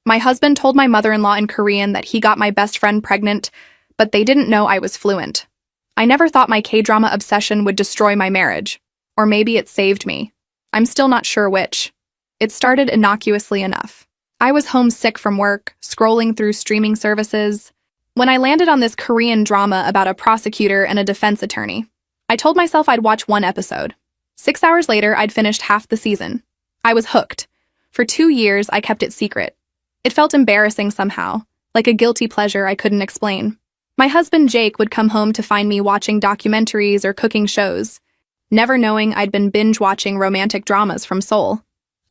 My husband told my mother-in-law in Korean that he got my best friend pregnant, but they didn't know I was fluent. I never thought my K-drama obsession would destroy my marriage. Or maybe it saved me. I'm still not sure which. It started innocuously enough. I was homesick from work, scrolling through streaming services, when I landed on this Korean drama about a prosecutor and a defense attorney. I told myself I'd watch one episode. 6 hours later, I'd finished half the season. I was hooked. For 2 years, I kept it secret. It felt embarrassing somehow, like a guilty pleasure I couldn't explain. My husband Jake would come home to find me watching documentaries or cooking shows, never knowing I'd been binge-watching romantic dramas from Seoul.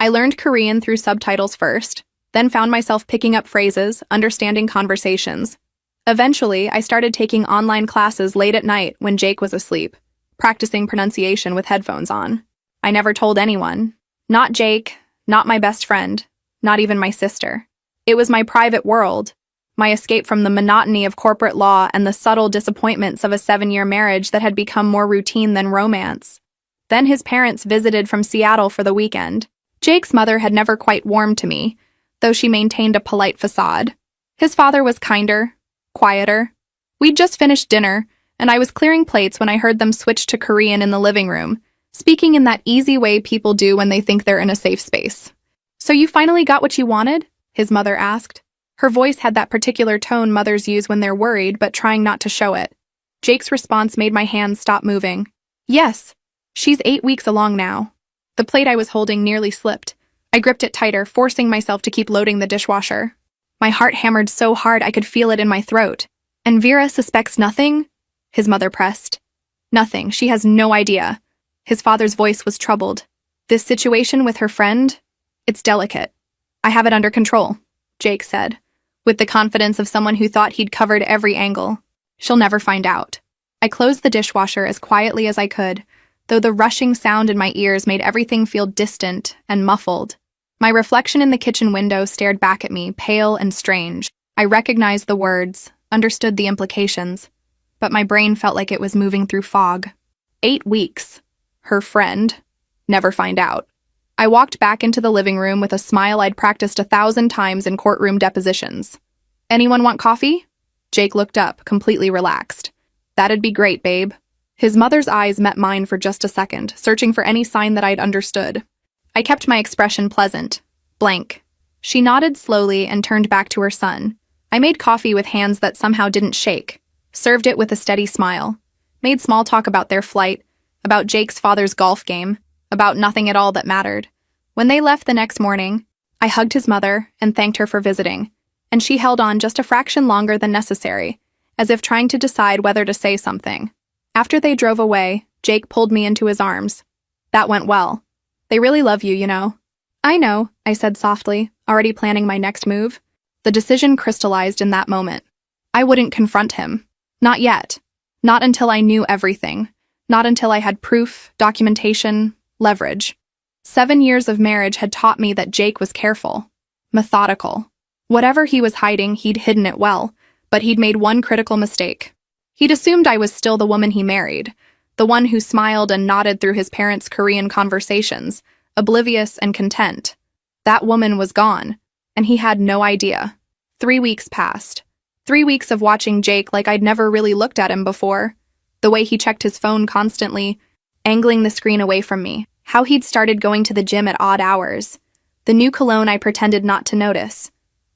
I learned Korean through subtitles first, then found myself picking up phrases, understanding conversations. Eventually, I started taking online classes late at night when Jake was asleep, practicing pronunciation with headphones on. I never told anyone. Not Jake, not my best friend, not even my sister. It was my private world, my escape from the monotony of corporate law and the subtle disappointments of a 7-year marriage that had become more routine than romance. Then his parents visited from Seattle for the weekend. Jake's mother had never quite warmed to me, though she maintained a polite facade. His father was kinder, quieter. We'd just finished dinner, and I was clearing plates when I heard them switch to Korean in the living room, speaking in that easy way people do when they think they're in a safe space. "So you finally got what you wanted?" his mother asked. Her voice had that particular tone mothers use when they're worried but trying not to show it. Jake's response made my hands stop moving. "Yes. She's 8 weeks along now." The plate I was holding nearly slipped. I gripped it tighter, forcing myself to keep loading the dishwasher. My heart hammered so hard I could feel it in my throat. "And Vera suspects nothing?" his mother pressed. "Nothing. She has no idea." His father's voice was troubled. "This situation with her friend? It's delicate. I have it under control," Jake said, with the confidence of someone who thought he'd covered every angle. "She'll never find out." I closed the dishwasher as quietly as I could, though the rushing sound in my ears made everything feel distant and muffled. My reflection in the kitchen window stared back at me, pale and strange. I recognized the words, understood the implications, but my brain felt like it was moving through fog. 8 weeks. Her friend. Never find out. I walked back into the living room with a smile I'd practiced 1,000 times in courtroom depositions. "Anyone want coffee?" Jake looked up, completely relaxed. "That'd be great, babe." His mother's eyes met mine for just a second, searching for any sign that I'd understood. I kept my expression pleasant, blank. She nodded slowly and turned back to her son. I made coffee with hands that somehow didn't shake, served it with a steady smile, made small talk about their flight, about Jake's father's golf game, about nothing at all that mattered. When they left the next morning, I hugged his mother and thanked her for visiting, and she held on just a fraction longer than necessary, as if trying to decide whether to say something. After they drove away, Jake pulled me into his arms. "That went well. They really love you, you know." "I know," I said softly, already planning my next move. The decision crystallized in that moment. I wouldn't confront him. Not yet. Not until I knew everything. Not until I had proof, documentation, leverage. 7 years of marriage had taught me that Jake was careful, methodical. Whatever he was hiding, he'd hidden it well, but he'd made one critical mistake. He'd assumed I was still the woman he married, the one who smiled and nodded through his parents' Korean conversations, oblivious and content. That woman was gone, and he had no idea. 3 weeks passed. 3 weeks of watching Jake like I'd never really looked at him before. The way he checked his phone constantly, angling the screen away from me. How he'd started going to the gym at odd hours. The new cologne I pretended not to notice.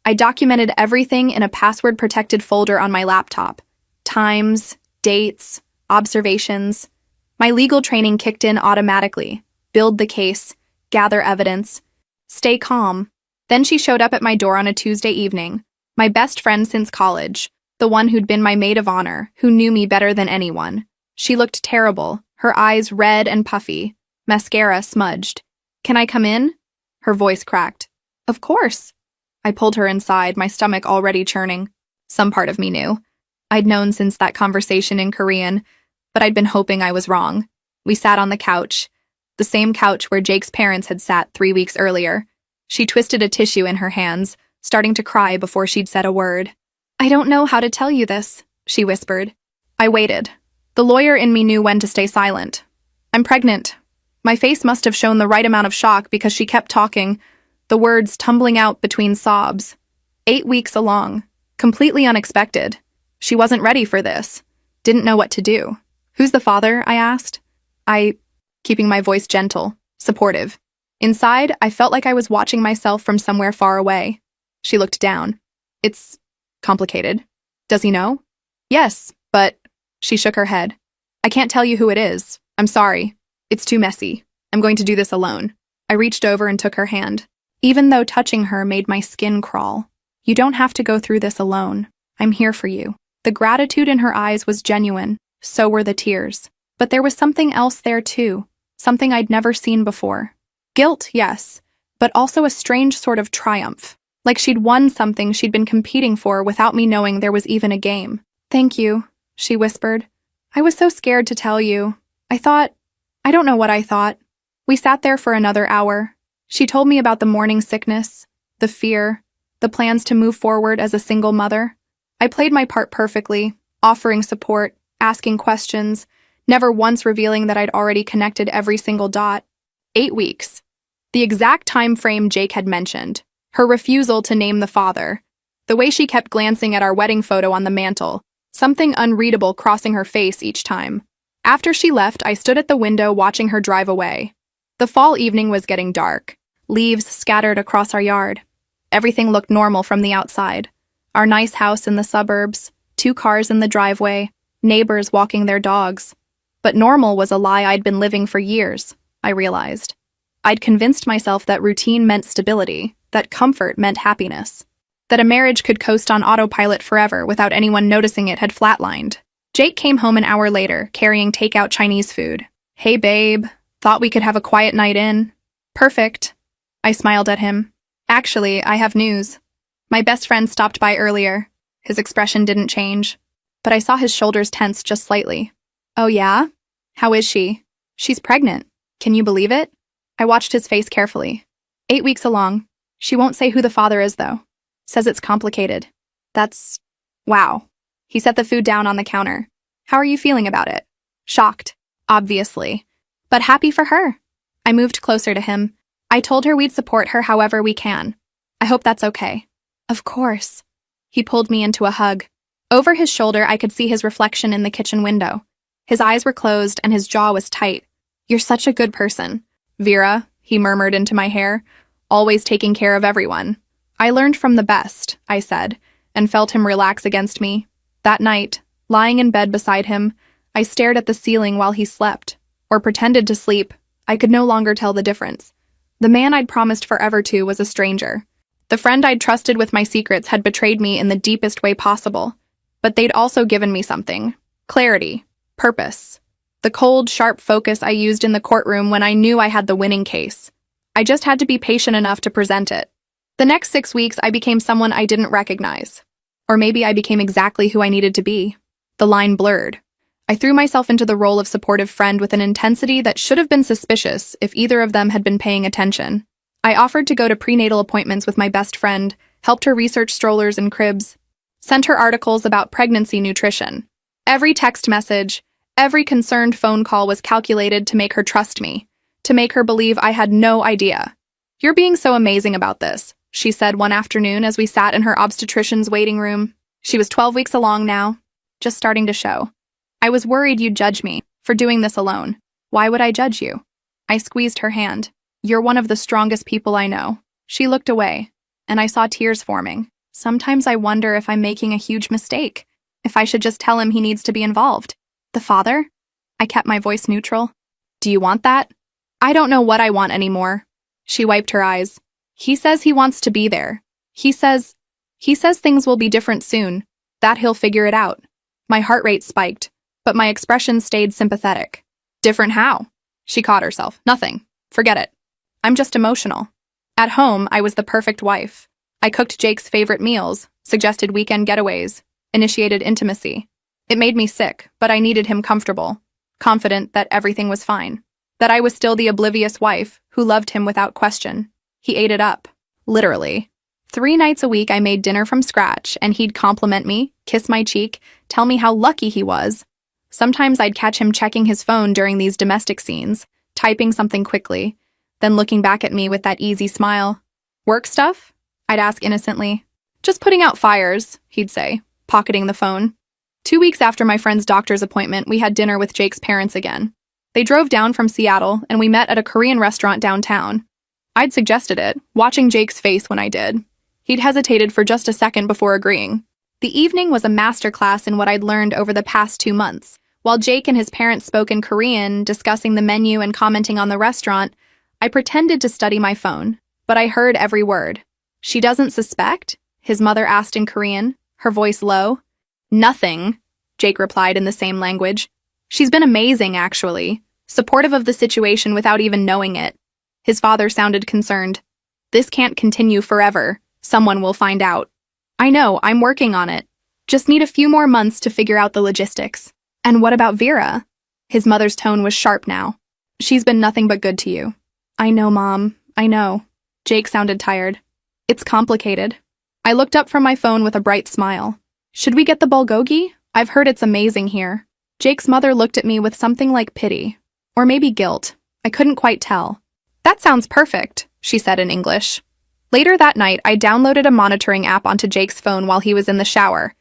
I documented everything in a password-protected folder on my laptop. Times, dates, observations. My legal training kicked in automatically. Build the case, gather evidence, stay calm. Then she showed up at my door on a Tuesday evening. My best friend since college, the one who'd been my maid of honor, who knew me better than anyone. She looked terrible, her eyes red and puffy, mascara smudged. "Can I come in?" Her voice cracked. "Of course." I pulled her inside, my stomach already churning. Some part of me knew. I'd known since that conversation in Korean, but I'd been hoping I was wrong. We sat on the couch, the same couch where Jake's parents had sat 3 weeks earlier. She twisted a tissue in her hands, starting to cry before she'd said a word. "I don't know how to tell you this," she whispered. I waited. The lawyer in me knew when to stay silent. "I'm pregnant." My face must have shown the right amount of shock because she kept talking, the words tumbling out between sobs. 8 weeks along. Completely unexpected. She wasn't ready for this. Didn't know what to do. Who's the father? I asked. Keeping my voice gentle, supportive. Inside, I felt like I was watching myself from somewhere far away. She looked down. It's complicated. Does he know? Yes, but she shook her head. I can't tell you who it is. I'm sorry. It's too messy. I'm going to do this alone. I reached over and took her hand. Even though touching her made my skin crawl. You don't have to go through this alone. I'm here for you. The gratitude in her eyes was genuine. So were the tears. But there was something else there too. Something I'd never seen before. Guilt, yes, but also a strange sort of triumph. Like she'd won something she'd been competing for without me knowing there was even a game. Thank you, she whispered. I was so scared to tell you. I don't know what I thought. We sat there for another hour. She told me about the morning sickness, the fear, the plans to move forward as a single mother. I played my part perfectly, offering support, asking questions, never once revealing that I'd already connected every single dot. 8 weeks. The exact time frame Jake had mentioned. Her refusal to name the father. The way she kept glancing at our wedding photo on the mantle. Something unreadable crossing her face each time. After she left, I stood at the window watching her drive away. The fall evening was getting dark. Leaves scattered across our yard. Everything looked normal from the outside. Our nice house in the suburbs, 2 cars in the driveway, neighbors walking their dogs. But normal was a lie I'd been living for years, I realized. I'd convinced myself that routine meant stability, that comfort meant happiness, that a marriage could coast on autopilot forever without anyone noticing it had flatlined. Jake came home an hour later, carrying takeout Chinese food. Hey babe, thought we could have a quiet night in? Perfect. I smiled at him. Actually, I have news. My best friend stopped by earlier. His expression didn't change, but I saw his shoulders tense just slightly. Oh yeah? How is she? She's pregnant. Can you believe it? I watched his face carefully. 8 weeks along. She won't say who the father is, though. Says it's complicated. Wow. He set the food down on the counter. How are you feeling about it? Shocked, obviously. But happy for her. I moved closer to him. I told her we'd support her however we can. I hope that's okay. Of course. He pulled me into a hug. Over his shoulder, I could see his reflection in the kitchen window. His eyes were closed and his jaw was tight. You're such a good person. Vera, he murmured into my hair, always taking care of everyone. I learned from the best, I said, and felt him relax against me. That night, lying in bed beside him, I stared at the ceiling while he slept, or pretended to sleep. I could no longer tell the difference. The man I'd promised forever to was a stranger. The friend I'd trusted with my secrets had betrayed me in the deepest way possible. But they'd also given me something. Clarity. Purpose. The cold, sharp focus I used in the courtroom when I knew I had the winning case. I just had to be patient enough to present it. The next 6 weeks, I became someone I didn't recognize. Or maybe I became exactly who I needed to be. The line blurred. I threw myself into the role of supportive friend with an intensity that should have been suspicious if either of them had been paying attention. I offered to go to prenatal appointments with my best friend, helped her research strollers and cribs, sent her articles about pregnancy nutrition. Every text message, every concerned phone call was calculated to make her trust me, to make her believe I had no idea. You're being so amazing about this, she said one afternoon as we sat in her obstetrician's waiting room. She was 12 weeks along now, just starting to show. I was worried you'd judge me for doing this alone. Why would I judge you? I squeezed her hand. You're one of the strongest people I know. She looked away, and I saw tears forming. Sometimes I wonder if I'm making a huge mistake, if I should just tell him he needs to be involved. The father? I kept my voice neutral. Do you want that? I don't know what I want anymore. She wiped her eyes. He says he wants to be there. He says things will be different soon, that he'll figure it out. My heart rate spiked, but my expression stayed sympathetic. Different how? She caught herself. Nothing. Forget it. I'm just emotional. At home, I was the perfect wife. I cooked Jake's favorite meals, suggested weekend getaways, initiated intimacy. It made me sick, but I needed him comfortable, confident that everything was fine, that I was still the oblivious wife who loved him without question. He ate it up, literally. 3 nights a week I made dinner from scratch, and he'd compliment me, kiss my cheek, tell me how lucky he was. Sometimes I'd catch him checking his phone during these domestic scenes, typing something quickly, then looking back at me with that easy smile. Work stuff? I'd ask innocently. Just putting out fires, he'd say, pocketing the phone. 2 weeks after my friend's doctor's appointment, we had dinner with Jake's parents again. They drove down from Seattle, and we met at a Korean restaurant downtown. I'd suggested it, watching Jake's face when I did. He'd hesitated for just a second before agreeing. The evening was a masterclass in what I'd learned over the past 2 months. While Jake and his parents spoke in Korean, discussing the menu and commenting on the restaurant, I pretended to study my phone, but I heard every word. "She doesn't suspect?" his mother asked in Korean, her voice low. "Nothing," Jake replied in the same language. "She's been amazing, actually, supportive of the situation without even knowing it." His father sounded concerned. "This can't continue forever. Someone will find out." "I know, I'm working on it. Just need a few more months to figure out the logistics." "And what about Vera?" His mother's tone was sharp now. "She's been nothing but good to you." "I know, Mom. I know." Jake sounded tired. "It's complicated." I looked up from my phone with a bright smile. "Should we get the bulgogi? I've heard it's amazing here." Jake's mother looked at me with something like pity. Or maybe guilt. I couldn't quite tell. "That sounds perfect," she said in English. Later that night, I downloaded a monitoring app onto Jake's phone while he was in the shower.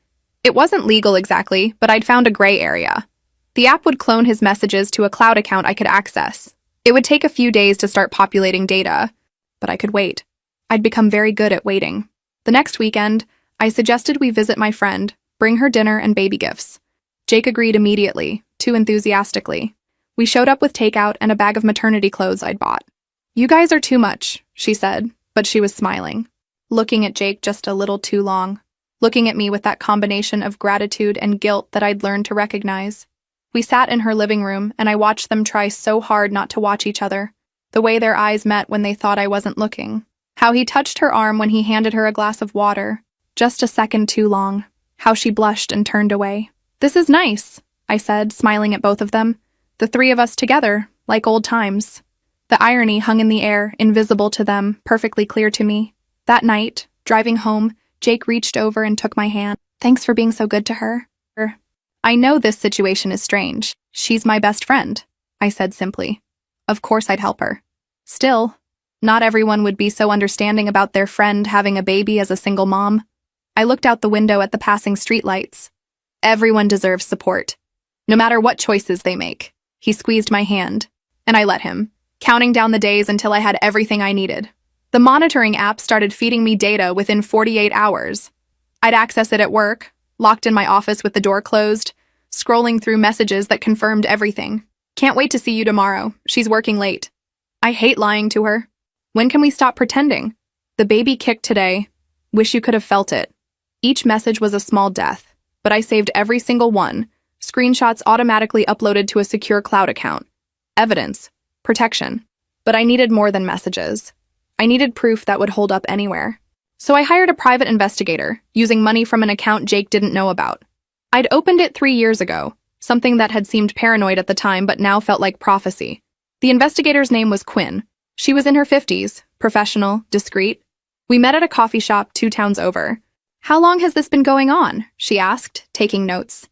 It wasn't legal exactly, but I'd found a gray area. The app would clone his messages to a cloud account I could access. It would take a few days to start populating data, but I could wait. I'd become very good at waiting. The next weekend, I suggested we visit my friend, bring her dinner and baby gifts. Jake agreed immediately, too enthusiastically. We showed up with takeout and a bag of maternity clothes I'd bought. "You guys are too much," she said, but she was smiling. Looking at Jake just a little too long. Looking at me with that combination of gratitude and guilt that I'd learned to recognize. We sat in her living room, and I watched them try so hard not to watch each other. The way their eyes met when they thought I wasn't looking. How he touched her arm when he handed her a glass of water. Just a second too long. How she blushed and turned away. "This is nice," I said, smiling at both of them. The three of us together, like old times. The irony hung in the air, invisible to them, perfectly clear to me. That night, driving home, Jake reached over and took my hand. "Thanks for being so good to her." "I know this situation is strange. She's my best friend," I said simply. Of course I'd help her. Still, not everyone would be so understanding about their friend having a baby as a single mom. I looked out the window at the passing streetlights. Everyone deserves support, no matter what choices they make. He squeezed my hand, and I let him, counting down the days until I had everything I needed. The monitoring app started feeding me data within 48 hours. I'd access it at work, locked in my office with the door closed, scrolling through messages that confirmed everything. "Can't wait to see you tomorrow. She's working late." I hate lying to her. "When can we stop pretending?" "The baby kicked today. Wish you could have felt it." Each message was a small death, but I saved every single one. Screenshots automatically uploaded to a secure cloud account. Evidence. Protection. But I needed more than messages. I needed proof that would hold up anywhere. So I hired a private investigator, using money from an account Jake didn't know about. I'd opened it 3 years ago, something that had seemed paranoid at the time but now felt like prophecy. The investigator's name was Quinn. She was in her 50s, professional, discreet. We met at a coffee shop 2 towns over. "How long has this been going on?" she asked, taking notes.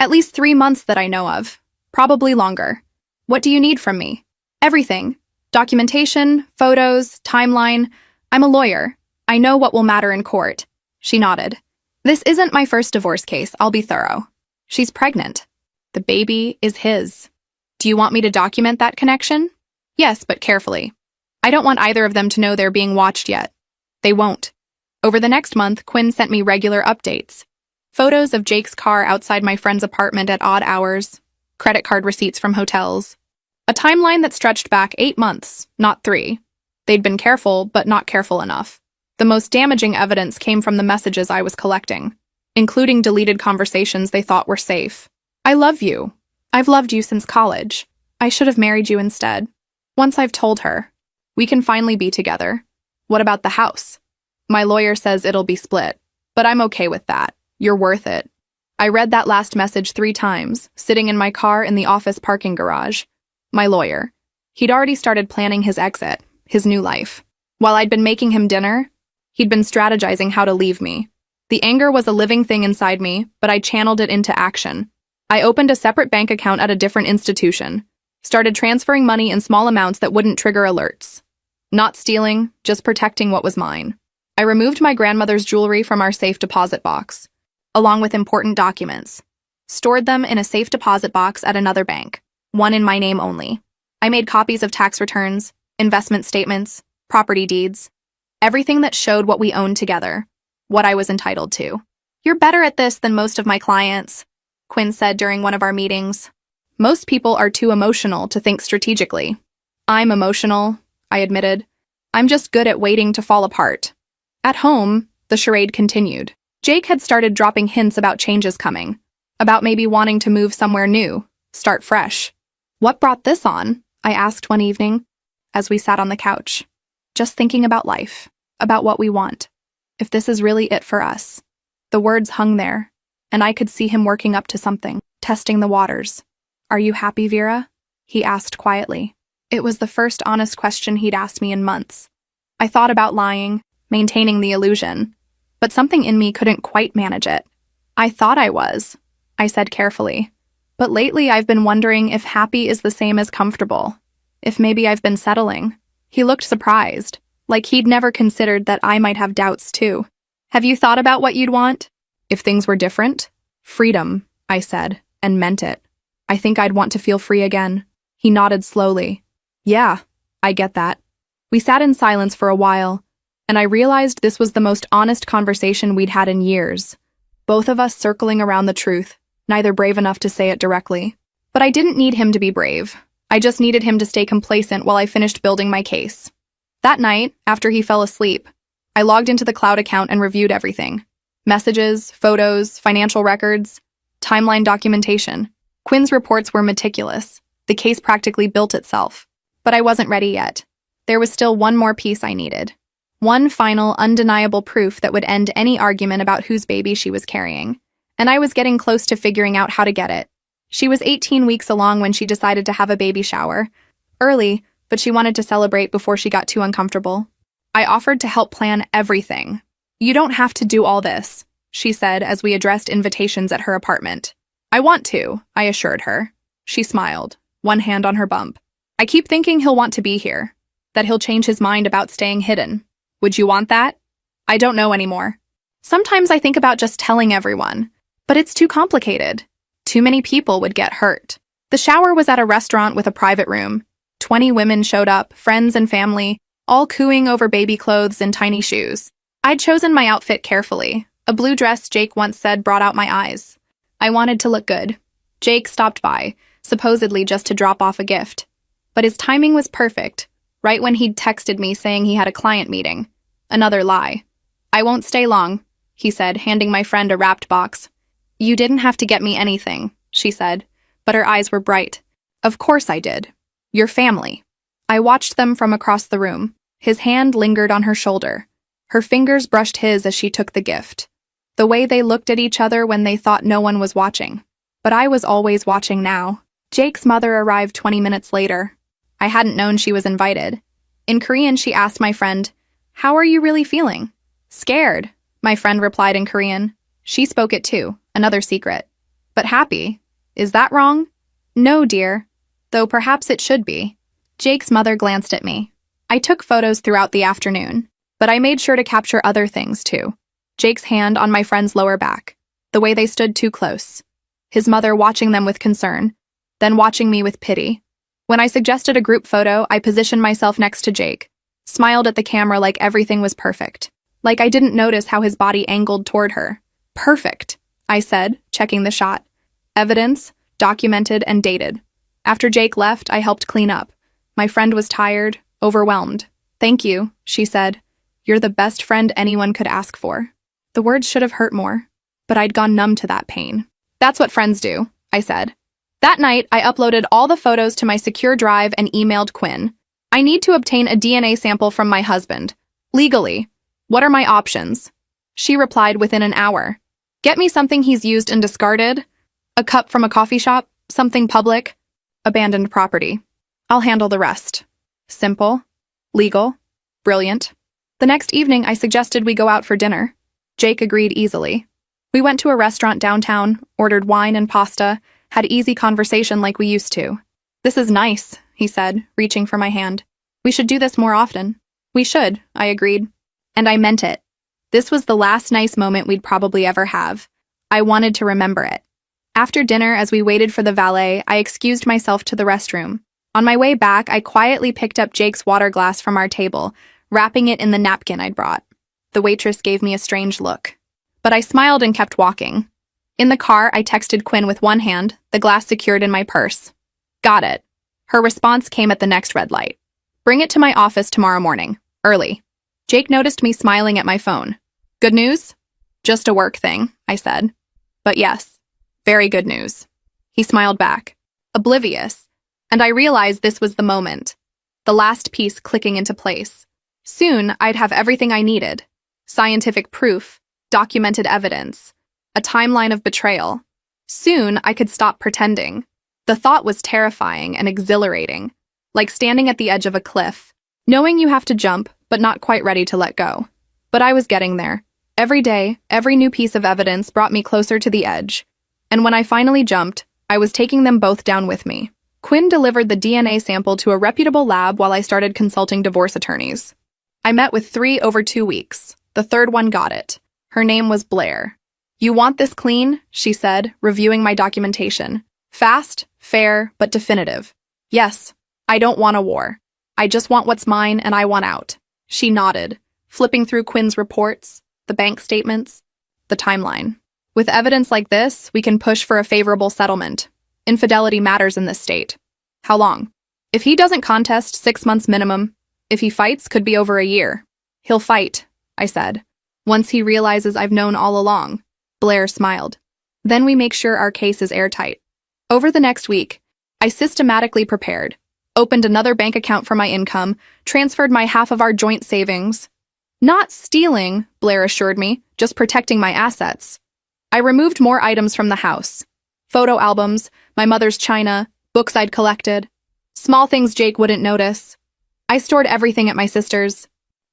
"At least 3 months that I know of. Probably longer." "What do you need from me?" "Everything. Documentation, photos, timeline. I'm a lawyer. I know what will matter in court." She nodded. "This isn't my first divorce case. I'll be thorough." "She's pregnant. The baby is his." "Do you want me to document that connection?" "Yes, but carefully. I don't want either of them to know they're being watched yet." "They won't." Over the next month, Quinn sent me regular updates. Photos of Jake's car outside my friend's apartment at odd hours. Credit card receipts from hotels. A timeline that stretched back 8 months, not 3. They'd been careful, but not careful enough. The most damaging evidence came from the messages I was collecting, including deleted conversations they thought were safe. "I love you. I've loved you since college. I should have married you instead." Once I've told her, "We can finally be together." "What about the house?" "My lawyer says it'll be split, but I'm okay with that. You're worth it." I read that last message 3 times, sitting in my car in the office parking garage. My lawyer. He'd already started planning his exit, his new life. While I'd been making him dinner, he'd been strategizing how to leave me. The anger was a living thing inside me, but I channeled it into action. I opened a separate bank account at a different institution, started transferring money in small amounts that wouldn't trigger alerts. Not stealing, just protecting what was mine. I removed my grandmother's jewelry from our safe deposit box, along with important documents, stored them in a safe deposit box at another bank, one in my name only. I made copies of tax returns, investment statements, property deeds, everything that showed what we owned together, what I was entitled to. "You're better at this than most of my clients," Quinn said during one of our meetings. "Most people are too emotional to think strategically." "I'm emotional," I admitted. "I'm just good at waiting to fall apart." At home, the charade continued. Jake had started dropping hints about changes coming, about maybe wanting to move somewhere new, start fresh. "What brought this on?" I asked one evening, as we sat on the couch. "Just thinking about life, about what we want. If this is really it for us." The words hung there, and I could see him working up to something, testing the waters. "Are you happy, Vera?" he asked quietly. It was the first honest question he'd asked me in months. I thought about lying, maintaining the illusion, but something in me couldn't quite manage it. "I thought I was," I said carefully. "But lately I've been wondering if happy is the same as comfortable. If maybe I've been settling." He looked surprised, like he'd never considered that I might have doubts too. "Have you thought about what you'd want? If things were different?" "Freedom," I said, and meant it. "I think I'd want to feel free again." He nodded slowly. "Yeah, I get that." We sat in silence for a while, and I realized this was the most honest conversation we'd had in years. Both of us circling around the truth, neither brave enough to say it directly. But I didn't need him to be brave. I just needed him to stay complacent while I finished building my case. That night, after he fell asleep, I logged into the cloud account and reviewed everything. Messages, photos, financial records, timeline documentation. Quinn's reports were meticulous. The case practically built itself. But I wasn't ready yet. There was still one more piece I needed. One final, undeniable proof that would end any argument about whose baby she was carrying. And I was getting close to figuring out how to get it. She was 18 weeks along when she decided to have a baby shower. Early, but she wanted to celebrate before she got too uncomfortable. I offered to help plan everything. "You don't have to do all this," she said as we addressed invitations at her apartment. "I want to," I assured her. She smiled, one hand on her bump. "I keep thinking he'll want to be here, that he'll change his mind about staying hidden. Would you want that?" "I don't know anymore. Sometimes I think about just telling everyone, but it's too complicated. Too many people would get hurt." The shower was at a restaurant with a private room. 20 women showed up, friends and family, all cooing over baby clothes and tiny shoes. I'd chosen my outfit carefully. A blue dress Jake once said brought out my eyes. I wanted to look good. Jake stopped by, supposedly just to drop off a gift. But his timing was perfect, right when he'd texted me saying he had a client meeting. Another lie. "I won't stay long," he said, handing my friend a wrapped box. "You didn't have to get me anything," she said, but her eyes were bright. "Of course I did. Your family." I watched them from across the room. His hand lingered on her shoulder. Her fingers brushed his as she took the gift. The way they looked at each other when they thought no one was watching. But I was always watching now. Jake's mother arrived 20 minutes later. I hadn't known she was invited. In Korean, she asked my friend, "How are you really feeling?" "Scared," my friend replied in Korean. She spoke it too, another secret. "But happy. Is that wrong?" "No, dear. Though perhaps it should be." Jake's mother glanced at me. I took photos throughout the afternoon, but I made sure to capture other things too. Jake's hand on my friend's lower back, the way they stood too close. His mother watching them with concern, then watching me with pity. When I suggested a group photo, I positioned myself next to Jake, smiled at the camera like everything was perfect. Like I didn't notice how his body angled toward her. "Perfect," I said, checking the shot. Evidence, documented and dated. After Jake left, I helped clean up. My friend was tired, overwhelmed. "Thank you," she said. "You're the best friend anyone could ask for." The words should have hurt more, but I'd gone numb to that pain. "That's what friends do," I said. That night, I uploaded all the photos to my secure drive and emailed Quinn. "I need to obtain a DNA sample from my husband. Legally. What are my options?" She replied within an hour. "Get me something he's used and discarded. A cup from a coffee shop, something public, abandoned property. I'll handle the rest." Simple, legal, brilliant. The next evening, I suggested we go out for dinner. Jake agreed easily. We went to a restaurant downtown, ordered wine and pasta, had easy conversation like we used to. "This is nice," he said, reaching for my hand. "We should do this more often." "We should," I agreed. And I meant it. This was the last nice moment we'd probably ever have. I wanted to remember it. After dinner, as we waited for the valet, I excused myself to the restroom. On my way back, I quietly picked up Jake's water glass from our table, wrapping it in the napkin I'd brought. The waitress gave me a strange look. But I smiled and kept walking. In the car, I texted Quinn with one hand, the glass secured in my purse. Got it. Her response came at the next red light. Bring it to my office tomorrow morning, early. Jake noticed me smiling at my phone. Good news? Just a work thing, I said. But yes, very good news. He smiled back, oblivious, and I realized this was the moment. The last piece clicking into place. Soon, I'd have everything I needed. Scientific proof, documented evidence, a timeline of betrayal. Soon, I could stop pretending. The thought was terrifying and exhilarating, like standing at the edge of a cliff, knowing you have to jump, but not quite ready to let go. But I was getting there. Every day, every new piece of evidence brought me closer to the edge. And when I finally jumped, I was taking them both down with me. Quinn delivered the DNA sample to a reputable lab while I started consulting divorce attorneys. I met with 3 over 2 weeks. The third one got it. Her name was Blair. You want this clean? She said, reviewing my documentation. Fast, fair, but definitive. Yes, I don't want a war. I just want what's mine and I want out. She nodded, flipping through Quinn's reports, the bank statements, the timeline. With evidence like this, we can push for a favorable settlement. Infidelity matters in this state. How long? If he doesn't contest, 6 months minimum. If he fights, could be over a year. He'll fight, I said. Once he realizes I've known all along. Blair smiled. Then we make sure our case is airtight. Over the next week, I systematically prepared, opened another bank account for my income, transferred my half of our joint savings. Not stealing, Blair assured me, just protecting my assets. I removed more items from the house. Photo albums, my mother's china, books I'd collected. Small things Jake wouldn't notice. I stored everything at my sister's.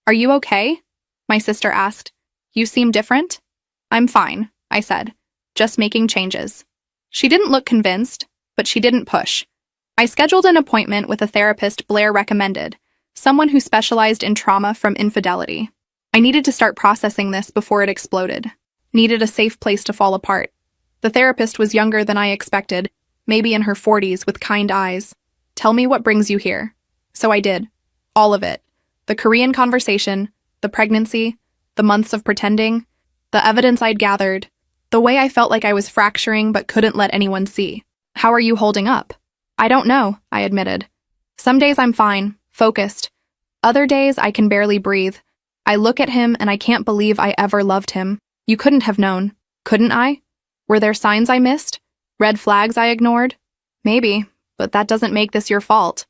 Are you okay? My sister asked. You seem different? I'm fine, I said, just making changes. She didn't look convinced, but she didn't push. I scheduled an appointment with a therapist Blair recommended, someone who specialized in trauma from infidelity. I needed to start processing this before it exploded. Needed a safe place to fall apart. The therapist was younger than I expected, maybe in her 40s with kind eyes. Tell me what brings you here. So I did. All of it. The Korean conversation, the pregnancy, the months of pretending, the evidence I'd gathered, the way I felt like I was fracturing but couldn't let anyone see. How are you holding up? I don't know, I admitted. Some days I'm fine, focused. Other days I can barely breathe. I look at him and I can't believe I ever loved him. You couldn't have known, couldn't I? Were there signs I missed? Red flags I ignored? Maybe, but that doesn't make this your fault.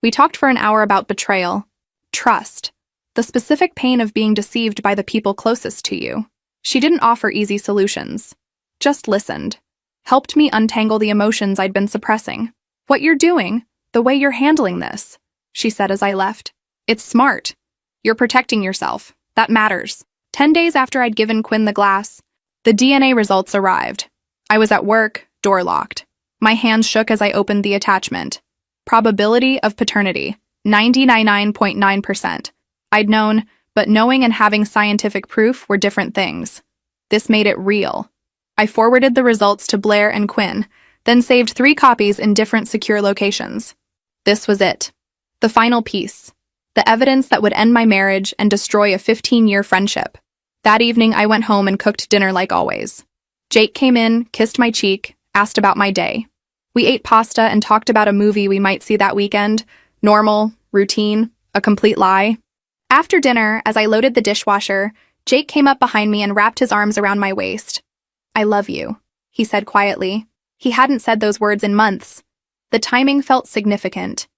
We talked for an hour about betrayal, trust, the specific pain of being deceived by the people closest to you. She didn't offer easy solutions, just listened, helped me untangle the emotions I'd been suppressing. What you're doing, the way you're handling this, she said as I left. It's smart. You're protecting yourself. That matters. 10 days after I'd given Quinn the glass, the DNA results arrived. I was at work, door locked. My hands shook as I opened the attachment. Probability of paternity, 99.9%. I'd known, but knowing and having scientific proof were different things. This made it real. I forwarded the results to Blair and Quinn, then saved 3 copies in different secure locations. This was it. The final piece. The evidence that would end my marriage and destroy a 15-year friendship. That evening, I went home and cooked dinner like always. Jake came in, kissed my cheek, asked about my day. We ate pasta and talked about a movie we might see that weekend. Normal, routine, a complete lie. After dinner, as I loaded the dishwasher, Jake came up behind me and wrapped his arms around my waist. I love you, he said quietly. He hadn't said those words in months. The timing felt significant.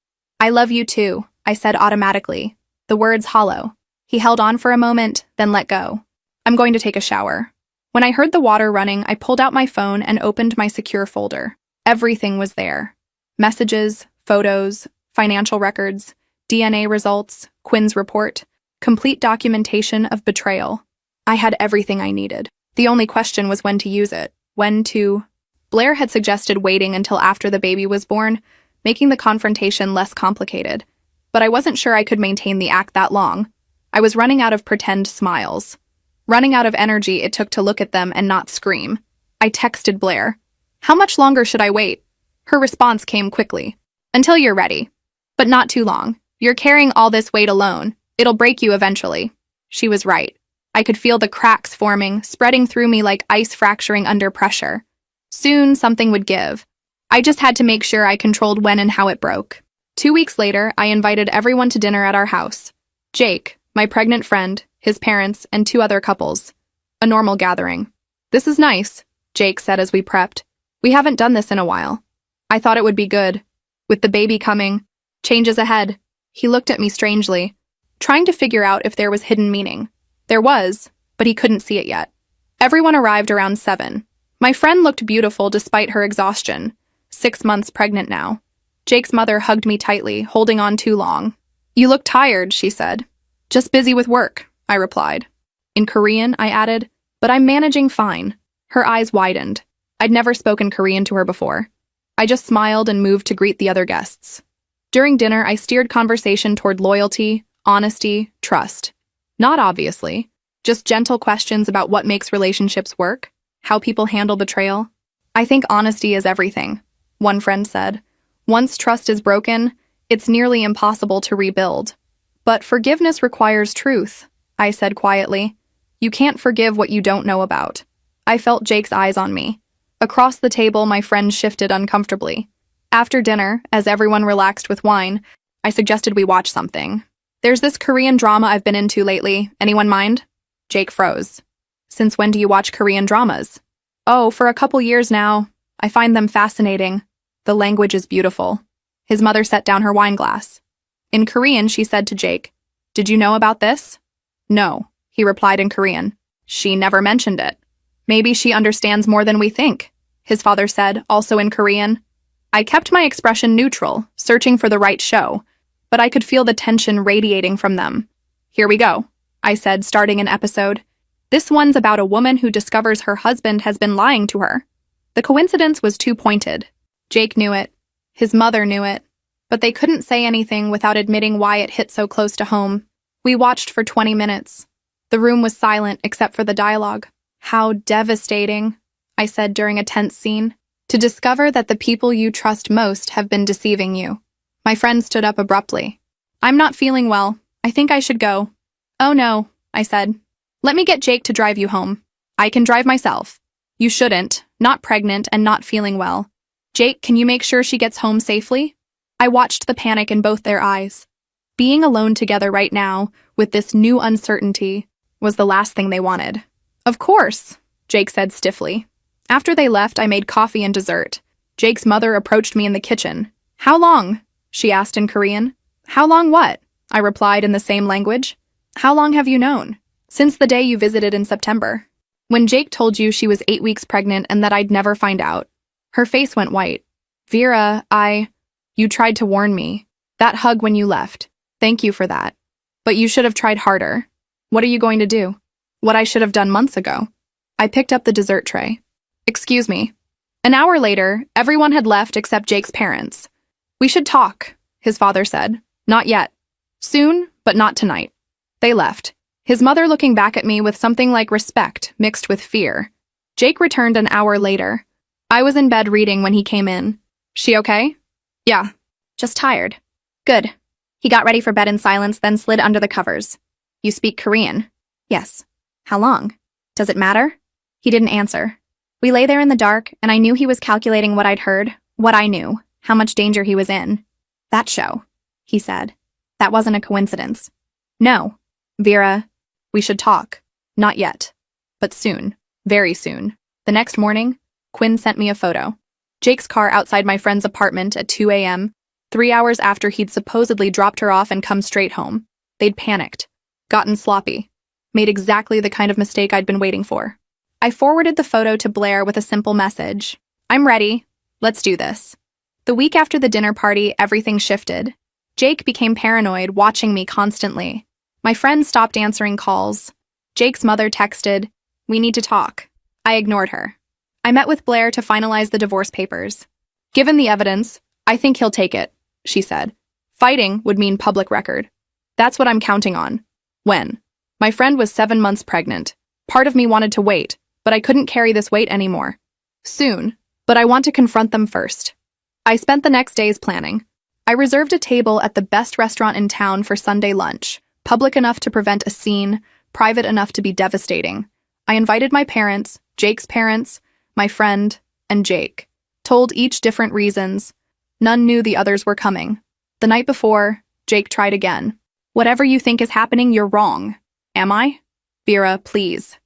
I love you too, I said automatically, the words hollow. He held on for a moment, then let go. I'm going to take a shower. When I heard the water running, I pulled out my phone and opened my secure folder. Everything was there. Messages, photos, financial records, DNA results, Quinn's report, complete documentation of betrayal. I had everything I needed. The only question was when to use it. Blair had suggested waiting until after the baby was born, making the confrontation less complicated. But I wasn't sure I could maintain the act that long. I was running out of pretend smiles. running out of energy it took to look at them and not scream. I texted Blair. How much longer should I wait? Her response came quickly. Until you're ready. But not too long. You're carrying all this weight alone. It'll break you eventually. She was right. I could feel the cracks forming, spreading through me like ice fracturing under pressure. Soon, something would give. I just had to make sure I controlled when and how it broke. 2 weeks later, I invited everyone to dinner at our house. Jake, my pregnant friend, his parents, and 2 other couples. A normal gathering. This is nice, Jake said as we prepped. We haven't done this in a while. I thought it would be good. With the baby coming, changes ahead. He looked at me strangely, trying to figure out if there was hidden meaning. There was, but he couldn't see it yet. Everyone arrived around 7. My friend looked beautiful despite her exhaustion. 6 months pregnant now. Jake's mother hugged me tightly, holding on too long. You look tired, she said. Just busy with work, I replied. In Korean, I added, but I'm managing fine. Her eyes widened. I'd never spoken Korean to her before. I just smiled and moved to greet the other guests. During dinner, I steered conversation toward loyalty, honesty, trust. Not obviously, just gentle questions about what makes relationships work, how people handle betrayal. I think honesty is everything, one friend said. Once trust is broken, it's nearly impossible to rebuild. But forgiveness requires truth, I said quietly. You can't forgive what you don't know about. I felt Jake's eyes on me. Across the table, my friend shifted uncomfortably. After dinner, as everyone relaxed with wine, I suggested we watch something. There's this Korean drama I've been into lately. Anyone mind? Jake froze. Since when do you watch Korean dramas? Oh, for a couple years now. I find them fascinating. The language is beautiful. His mother set down her wine glass. In Korean, she said to Jake, Did you know about this? No, he replied in Korean. She never mentioned it. Maybe she understands more than we think, his father said, also in Korean. I kept my expression neutral, searching for the right show, but I could feel the tension radiating from them. Here we go, I said, starting an episode. This one's about a woman who discovers her husband has been lying to her. The coincidence was too pointed. Jake knew it. His mother knew it. But they couldn't say anything without admitting why it hit so close to home. We watched for 20 minutes. The room was silent except for the dialogue. How devastating, I said during a tense scene, to discover that the people you trust most have been deceiving you. My friend stood up abruptly. I'm not feeling well. I think I should go. Oh no, I said. Let me get Jake to drive you home. I can drive myself. You shouldn't, not pregnant and not feeling well. Jake, can you make sure she gets home safely? I watched the panic in both their eyes. Being alone together right now, with this new uncertainty, was the last thing they wanted. Of course, Jake said stiffly. After they left, I made coffee and dessert. Jake's mother approached me in the kitchen. How long? She asked in Korean. How long what? I replied in the same language. How long have you known? Since the day you visited in September. When Jake told you she was 8 weeks pregnant and that I'd never find out. Her face went white. Vera, You tried to warn me. That hug when you left. Thank you for that. But you should have tried harder. What are you going to do? What I should have done months ago. I picked up the dessert tray. Excuse me. An hour later, everyone had left except Jake's parents. We should talk, his father said. Not yet. Soon, but not tonight. They left, his mother looking back at me with something like respect mixed with fear. Jake returned an hour later. I was in bed reading when he came in. She okay? Yeah. Just tired. Good. He got ready for bed in silence, then slid under the covers. You speak Korean? Yes. How long? Does it matter? He didn't answer. We lay there in the dark, and I knew he was calculating what I'd heard, what I knew, how much danger he was in. That show, he said. That wasn't a coincidence. No. Vera, we should talk. Not yet. But soon. Very soon. The next morning, Quinn sent me a photo. Jake's car outside my friend's apartment at 2 a.m., 3 hours after he'd supposedly dropped her off and come straight home. They'd panicked, gotten sloppy, made exactly the kind of mistake I'd been waiting for. I forwarded the photo to Blair with a simple message. I'm ready. Let's do this. The week after the dinner party, everything shifted. Jake became paranoid, watching me constantly. My friend stopped answering calls. Jake's mother texted, We need to talk. I ignored her. I met with Blair to finalize the divorce papers. Given the evidence, I think he'll take it, she said. Fighting would mean public record. That's what I'm counting on. When? My friend was 7 months pregnant. Part of me wanted to wait, but I couldn't carry this weight anymore. Soon, but I want to confront them first. I spent the next days planning. I reserved a table at the best restaurant in town for Sunday lunch, public enough to prevent a scene, private enough to be devastating. I invited my parents, Jake's parents, my friend, and Jake. Told each different reasons. None knew the others were coming. The night before, Jake tried again. Whatever you think is happening, you're wrong. Am I? Vera, please.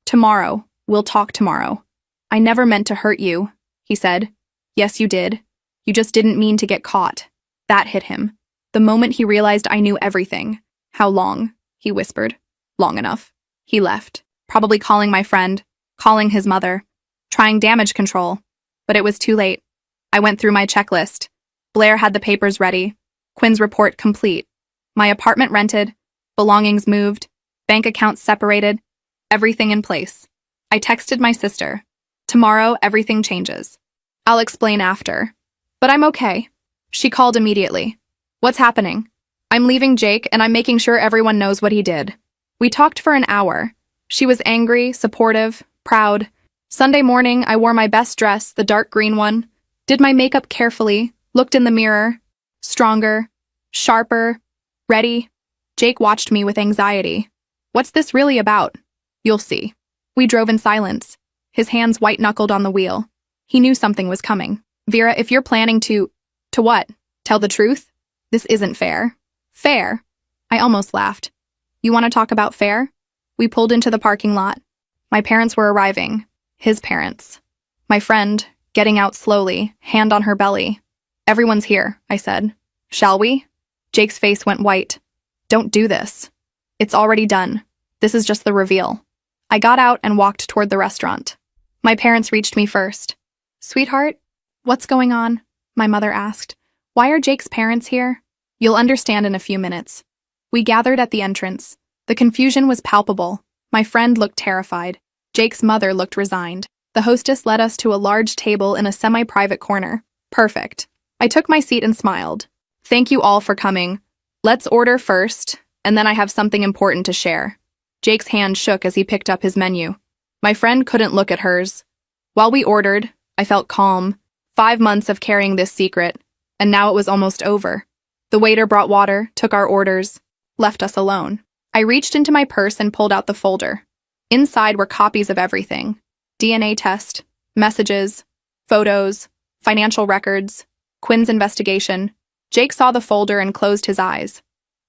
Tomorrow. We'll talk tomorrow. I never meant to hurt you, he said. Yes, you did. You just didn't mean to get caught. That hit him. The moment he realized I knew everything. How long? He whispered. Long enough. He left, probably calling my friend, calling his mother, trying damage control. But it was too late. I went through my checklist. Blair had the papers ready. Quinn's report complete. My apartment rented. Belongings moved. Bank accounts separated. Everything in place. I texted my sister. Tomorrow, everything changes. I'll explain after. But I'm okay. She called immediately. What's happening? I'm leaving Jake and I'm making sure everyone knows what he did. We talked for an hour. She was angry, supportive, proud. Sunday morning, I wore my best dress, the dark green one, did my makeup carefully, looked in the mirror. Stronger, sharper, ready. Jake watched me with anxiety. What's this really about? You'll see. We drove in silence, his hands white-knuckled on the wheel. He knew something was coming. Vera, if you're planning to what? Tell the truth? This isn't fair. Fair? I almost laughed. You want to talk about fair? We pulled into the parking lot. My parents were arriving. His parents. My friend, getting out slowly, hand on her belly. Everyone's here, I said. Shall we? Jake's face went white. Don't do this. It's already done. This is just the reveal. I got out and walked toward the restaurant. My parents reached me first. Sweetheart, what's going on? My mother asked. Why are Jake's parents here? You'll understand in a few minutes. We gathered at the entrance. The confusion was palpable. My friend looked terrified. Jake's mother looked resigned. The hostess led us to a large table in a semi-private corner. Perfect. I took my seat and smiled. Thank you all for coming. Let's order first, and then I have something important to share. Jake's hand shook as he picked up his menu. My friend couldn't look at hers. While we ordered, I felt calm. 5 months of carrying this secret, and now it was almost over. The waiter brought water, took our orders, left us alone. I reached into my purse and pulled out the folder. Inside were copies of everything. DNA test, messages, photos, financial records, Quinn's investigation. Jake saw the folder and closed his eyes.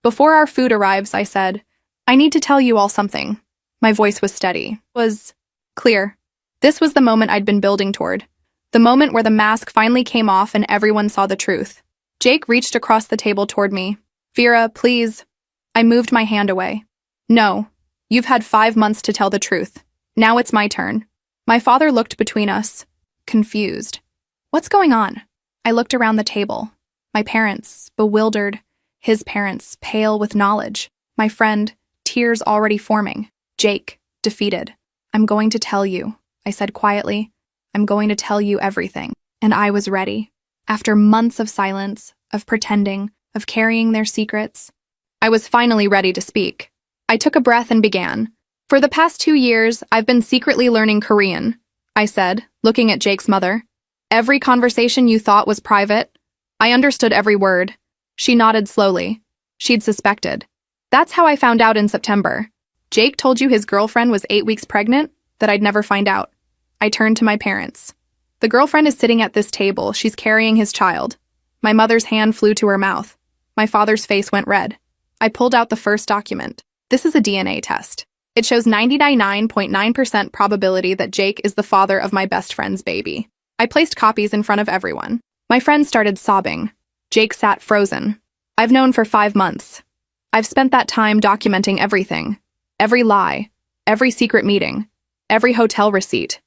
Before our food arrives, I said, I need to tell you all something. My voice was steady, was clear. This was the moment I'd been building toward. The moment where the mask finally came off and everyone saw the truth. Jake reached across the table toward me. Vera, please. I moved my hand away. No, you've had 5 months to tell the truth. Now it's my turn. My father looked between us, confused. What's going on? I looked around the table. My parents, bewildered. His parents, pale with knowledge. My friend, tears already forming. Jake, defeated. I'm going to tell you, I said quietly. I'm going to tell you everything. And I was ready. After months of silence, of pretending, of carrying their secrets, I was finally ready to speak. I took a breath and began. For the past 2 years, I've been secretly learning Korean, I said, looking at Jake's mother. Every conversation you thought was private, I understood every word. She nodded slowly. She'd suspected. That's how I found out in September. Jake told you his girlfriend was 8 weeks pregnant? That I'd never find out. I turned to my parents. The girlfriend is sitting at this table. She's carrying his child. My mother's hand flew to her mouth. My father's face went red. I pulled out the first document. This is a DNA test. It shows 99.9% probability that Jake is the father of my best friend's baby. I placed copies in front of everyone. My friend started sobbing. Jake sat frozen. I've known for 5 months. I've spent that time documenting everything. Every lie. Every secret meeting. Every hotel receipt.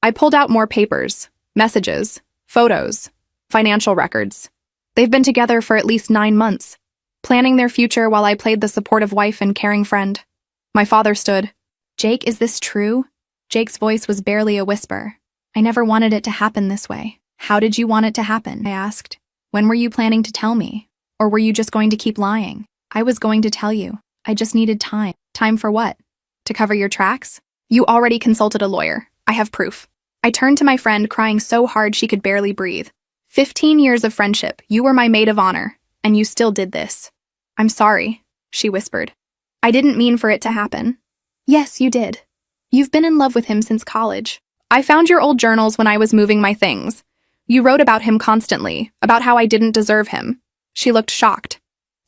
I pulled out more papers, messages, photos, financial records. They've been together for at least 9 months, planning their future while I played the supportive wife and caring friend. My father stood. Jake, is this true? Jake's voice was barely a whisper. I never wanted it to happen this way. How did you want it to happen? I asked. When were you planning to tell me? Or were you just going to keep lying? I was going to tell you. I just needed time. Time for what? To cover your tracks? You already consulted a lawyer. I have proof. I turned to my friend, crying so hard she could barely breathe. 15 years of friendship, you were my maid of honor, and you still did this. I'm sorry, she whispered. I didn't mean for it to happen. Yes, you did. You've been in love with him since college. I found your old journals when I was moving my things. You wrote about him constantly, about how I didn't deserve him. She looked shocked.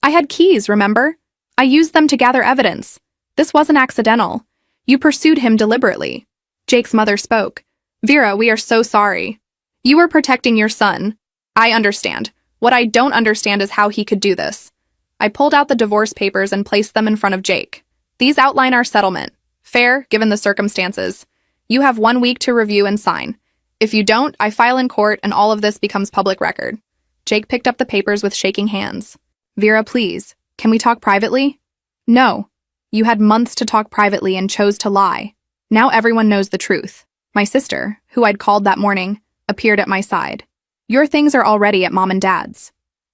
I had keys, remember? I used them to gather evidence. This wasn't accidental. You pursued him deliberately. Jake's mother spoke. Vera, we are so sorry. You were protecting your son. I understand. What I don't understand is how he could do this. I pulled out the divorce papers and placed them in front of Jake. These outline our settlement. Fair, given the circumstances. You have 1 week to review and sign. If you don't, I file in court and all of this becomes public record. Jake picked up the papers with shaking hands. Vera, please, can we talk privately? No. You had months to talk privately and chose to lie. Now everyone knows the truth. My sister, who I'd called that morning, appeared at my side. Your things are already at Mom and Dad's.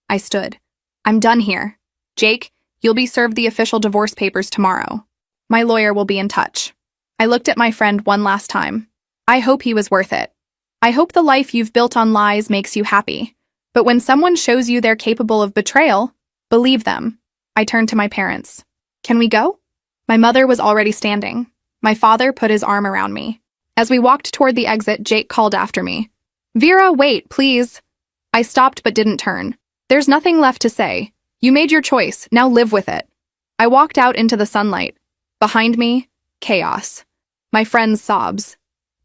I stood. I'm done here. Jake, you'll be served the official divorce papers tomorrow. My lawyer will be in touch. I looked at my friend one last time. I hope he was worth it. I hope the life you've built on lies makes you happy. But when someone shows you they're capable of betrayal, believe them. I turned to my parents. Can we go? My mother was already standing. My father put his arm around me. As we walked toward the exit, Jake called after me. Vera, wait, please. I stopped but didn't turn. There's nothing left to say. You made your choice, now live with it. I walked out into the sunlight. Behind me, chaos. My friend's sobs.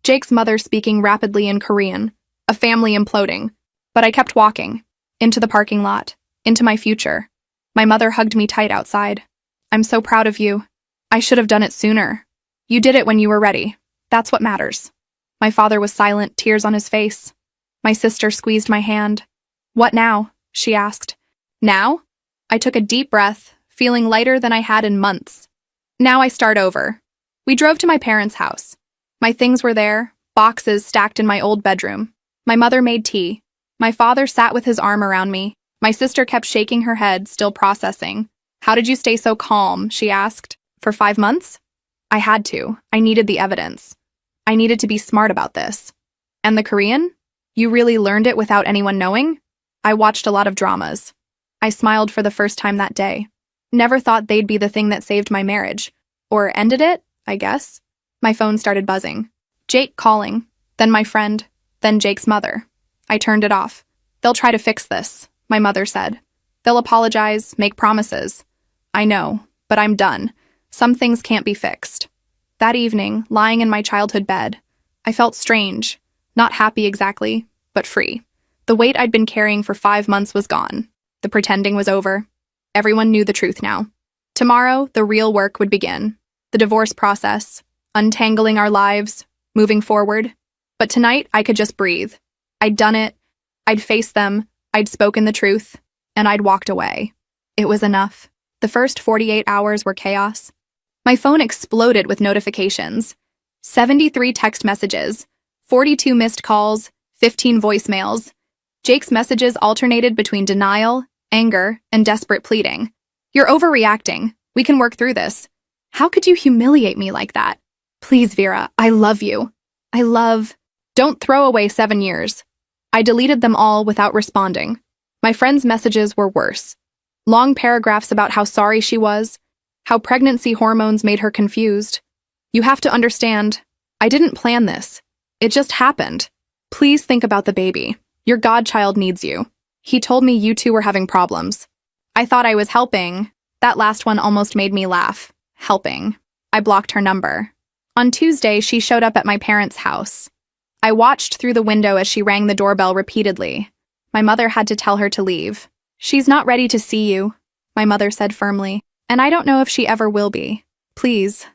Jake's mother speaking rapidly in Korean. A family imploding. But I kept walking. Into the parking lot. Into my future. My mother hugged me tight outside. I'm so proud of you. I should have done it sooner. You did it when you were ready. That's what matters. My father was silent, tears on his face. My sister squeezed my hand. What now? She asked. Now? I took a deep breath, feeling lighter than I had in months. Now I start over. We drove to my parents' house. My things were there, boxes stacked in my old bedroom. My mother made tea. My father sat with his arm around me. My sister kept shaking her head, still processing. How did you stay so calm? She asked. For 5 months? I had to. I needed the evidence. I needed to be smart about this. And the Korean? You really learned it without anyone knowing? I watched a lot of dramas. I smiled for the first time that day. Never thought they'd be the thing that saved my marriage. Or ended it, I guess. My phone started buzzing. Jake calling. Then my friend. Then Jake's mother. I turned it off. They'll try to fix this, my mother said. They'll apologize, make promises. I know, but I'm done. Some things can't be fixed. That evening, lying in my childhood bed, I felt strange. Not happy exactly, but free. The weight I'd been carrying for 5 months was gone. The pretending was over. Everyone knew the truth now. Tomorrow, the real work would begin. The divorce process, untangling our lives, moving forward. But tonight, I could just breathe. I'd done it. I'd faced them. I'd spoken the truth. And I'd walked away. It was enough. The first 48 hours were chaos. My phone exploded with notifications. 73 text messages, 42 missed calls, 15 voicemails. Jake's messages alternated between denial, anger, and desperate pleading. You're overreacting. We can work through this. How could you humiliate me like that? Please, Vera, I love you. Don't throw away 7 years. I deleted them all without responding. My friend's messages were worse. Long paragraphs about how sorry she was, how pregnancy hormones made her confused. You have to understand, I didn't plan this. It just happened. Please think about the baby. Your godchild needs you. He told me you two were having problems. I thought I was helping. That last one almost made me laugh. Helping. I blocked her number. On Tuesday, she showed up at my parents' house. I watched through the window as she rang the doorbell repeatedly. My mother had to tell her to leave. She's not ready to see you, my mother said firmly, and I don't know if she ever will be. Please,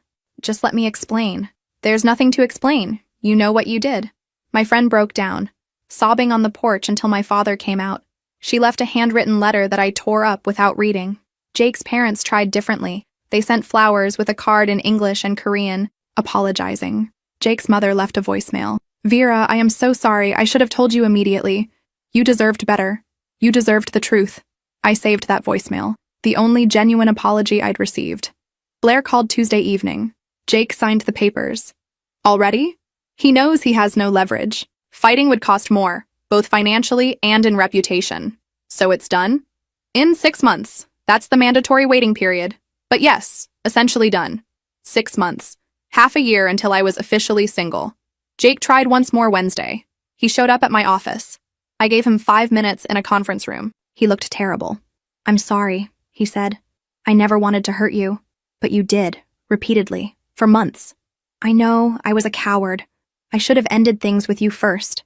just let me explain. There's nothing to explain. You know what you did. My friend broke down, sobbing on the porch until my father came out. She left a handwritten letter that I tore up without reading. Jake's parents tried differently. They sent flowers with a card in English and Korean, apologizing. Jake's mother left a voicemail. Vera, I am so sorry. I should have told you immediately. You deserved better. You deserved the truth. I saved that voicemail, the only genuine apology I'd received. Blair called Tuesday evening. Jake signed the papers. Already? He knows he has no leverage. Fighting would cost more, both financially and in reputation. So it's done? In 6 months. That's the mandatory waiting period. But yes, essentially done. 6 months. Half a year until I was officially single. Jake tried once more Wednesday. He showed up at my office. I gave him 5 minutes in a conference room. He looked terrible. "I'm sorry," he said. "I never wanted to hurt you. But you did, repeatedly, for months. I know I was a coward. I should have ended things with you first.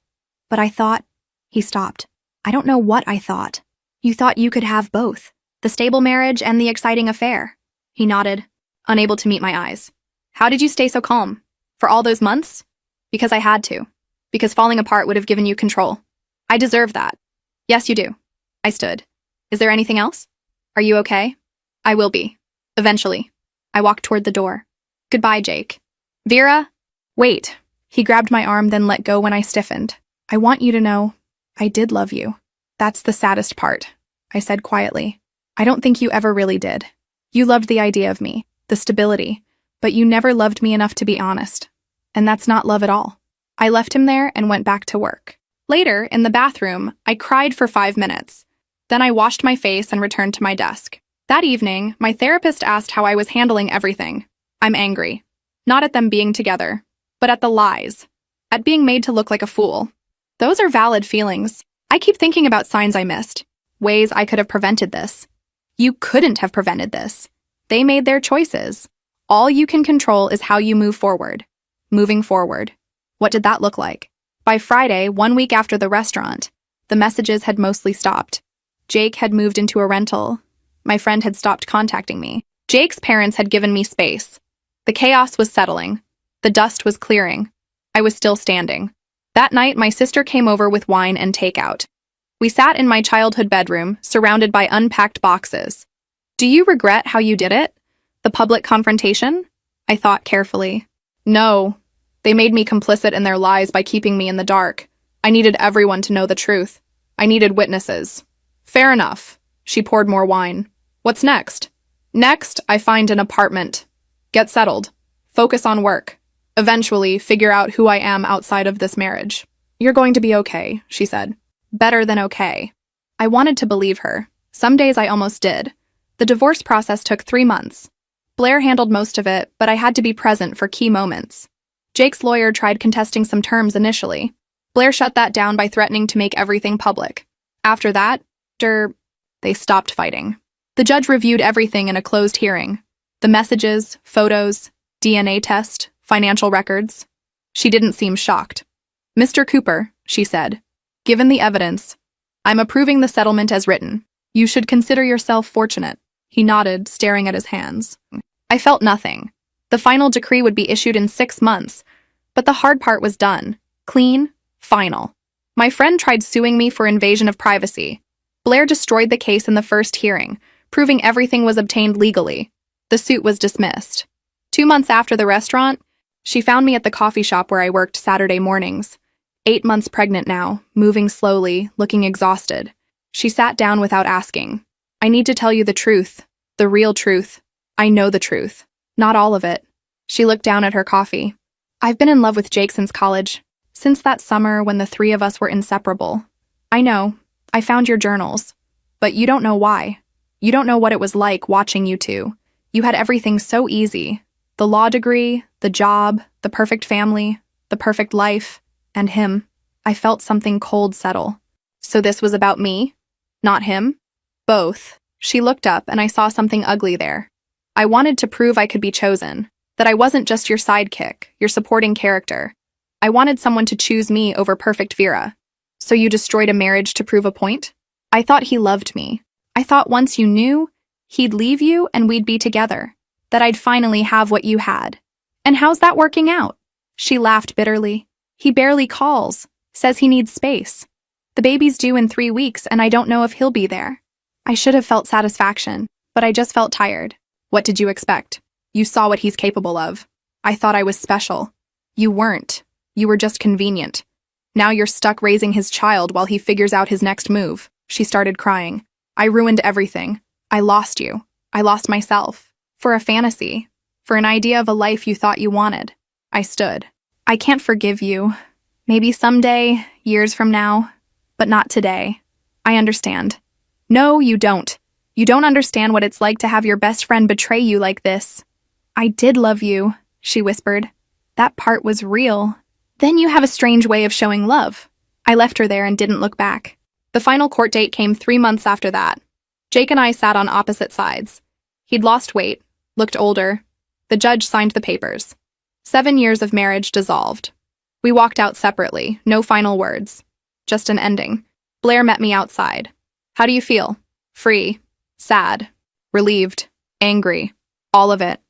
But I thought—" He stopped. "I don't know what I thought. You thought you could have both, the stable marriage and the exciting affair." He nodded, unable to meet my eyes. "How did you stay so calm? For all those months?" "Because I had to. Because falling apart would have given you control. I deserve that." "Yes, you do." I stood. "Is there anything else? Are you okay?" "I will be. Eventually." I walked toward the door. "Goodbye, Jake." "Vera?" "Wait." He grabbed my arm, then let go when I stiffened. "I want you to know, I did love you. That's the saddest part," I said quietly. "I don't think you ever really did. You loved the idea of me, the stability, but you never loved me enough to be honest. And that's not love at all." I left him there and went back to work. Later, in the bathroom, I cried for 5 minutes. Then I washed my face and returned to my desk. That evening, my therapist asked how I was handling everything. I'm angry. Not at them being together, but at the lies. At being made to look like a fool. Those are valid feelings. I keep thinking about signs I missed. Ways I could have prevented this. You couldn't have prevented this. They made their choices. All you can control is how you move forward. Moving forward. What did that look like? By Friday, 1 week after the restaurant, the messages had mostly stopped. Jake had moved into a rental. My friend had stopped contacting me. Jake's parents had given me space. The chaos was settling. The dust was clearing. I was still standing. That night, my sister came over with wine and takeout. We sat in my childhood bedroom, surrounded by unpacked boxes. "Do you regret how you did it? The public confrontation?" I thought carefully. "No. They made me complicit in their lies by keeping me in the dark. I needed everyone to know the truth. I needed witnesses." "Fair enough." She poured more wine. "What's next?" "Next, I find an apartment. Get settled. Focus on work. Eventually, figure out who I am outside of this marriage." "You're going to be okay," she said. "Better than okay." I wanted to believe her. Some days I almost did. The divorce process took 3 months. Blair handled most of it, but I had to be present for key moments. Jake's lawyer tried contesting some terms initially. Blair shut that down by threatening to make everything public. After that, they stopped fighting. The judge reviewed everything in a closed hearing. The messages, photos, DNA test, financial records. She didn't seem shocked. "Mr. Cooper," she said, "given the evidence, I'm approving the settlement as written. You should consider yourself fortunate." He nodded, staring at his hands. I felt nothing. The final decree would be issued in 6 months, but the hard part was done. Clean, final. My friend tried suing me for invasion of privacy. Blair destroyed the case in the first hearing, proving everything was obtained legally. The suit was dismissed. 2 months after the restaurant, she found me at the coffee shop where I worked Saturday mornings. 8 months pregnant now, moving slowly, looking exhausted. She sat down without asking. "I need to tell you the truth. The real truth. I know the truth. Not all of it." She looked down at her coffee. "I've been in love with Jake since college. Since that summer when the 3 of us were inseparable. I know. I found your journals. But you don't know why. You don't know what it was like watching you two. You had everything so easy. The law degree, the job, the perfect family, the perfect life, and him. I felt something cold settle. So this was about me? Not him? Both." She looked up and I saw something ugly there. "I wanted to prove I could be chosen, that I wasn't just your sidekick, your supporting character. I wanted someone to choose me over perfect Vera. So you destroyed a marriage to prove a point? I thought he loved me. I thought once you knew, he'd leave you and we'd be together, that I'd finally have what you had. And how's that working out?" She laughed bitterly. "He barely calls, says he needs space. The baby's due in 3 weeks and I don't know if he'll be there." I should have felt satisfaction, but I just felt tired. "What did you expect? You saw what he's capable of. I thought I was special. You weren't. You were just convenient. Now you're stuck raising his child while he figures out his next move." She started crying. "I ruined everything. I lost you. I lost myself. For a fantasy. for an idea of a life you thought you wanted. I stood. I can't forgive you. Maybe someday, years from now, but not today. I understand. No, you don't. You don't understand what it's like to have your best friend betray you like this. I did love you, she whispered. That part was real. Then you have a strange way of showing love. I left her there and didn't look back. The final court date came 3 months after that. Jake and I sat on opposite sides. He'd lost weight, looked older. The judge signed the papers. 7 years of marriage dissolved. We walked out separately, no final words. Just an ending. Blair met me outside. How do you feel? Free, sad, relieved, angry, all of it.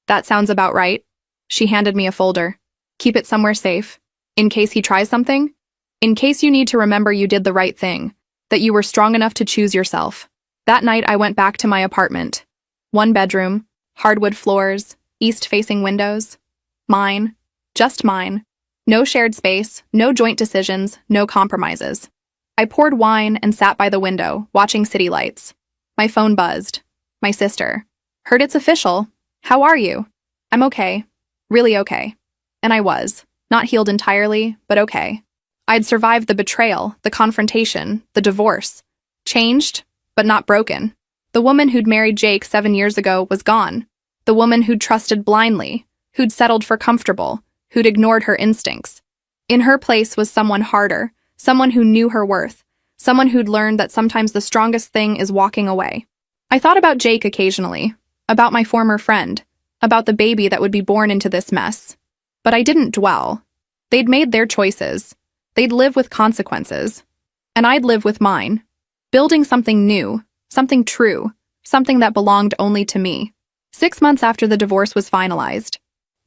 That sounds about right. She handed me a folder. Keep it somewhere safe. In case he tries something? In case you need to remember you did the right thing, that you were strong enough to choose yourself. That night I went back to my apartment. 1 bedroom, hardwood floors, east-facing windows. Mine. Just mine. No shared space, no joint decisions, no compromises. I poured wine and sat by the window, watching city lights. My phone buzzed. My sister. Heard it's official. How are you? I'm okay. Really okay. And I was. Not healed entirely, but okay. I'd survived the betrayal, the confrontation, the divorce. Changed, but not broken. The woman who'd married Jake 7 years ago was gone. The woman who'd trusted blindly, who'd settled for comfortable, who'd ignored her instincts. In her place was someone harder, someone who knew her worth, someone who'd learned that sometimes the strongest thing is walking away. I thought about Jake occasionally, about my former friend, about the baby that would be born into this mess. But I didn't dwell. They'd made their choices. They'd live with consequences. And I'd live with mine. Building something new, something true, something that belonged only to me. 6 months after the divorce was finalized,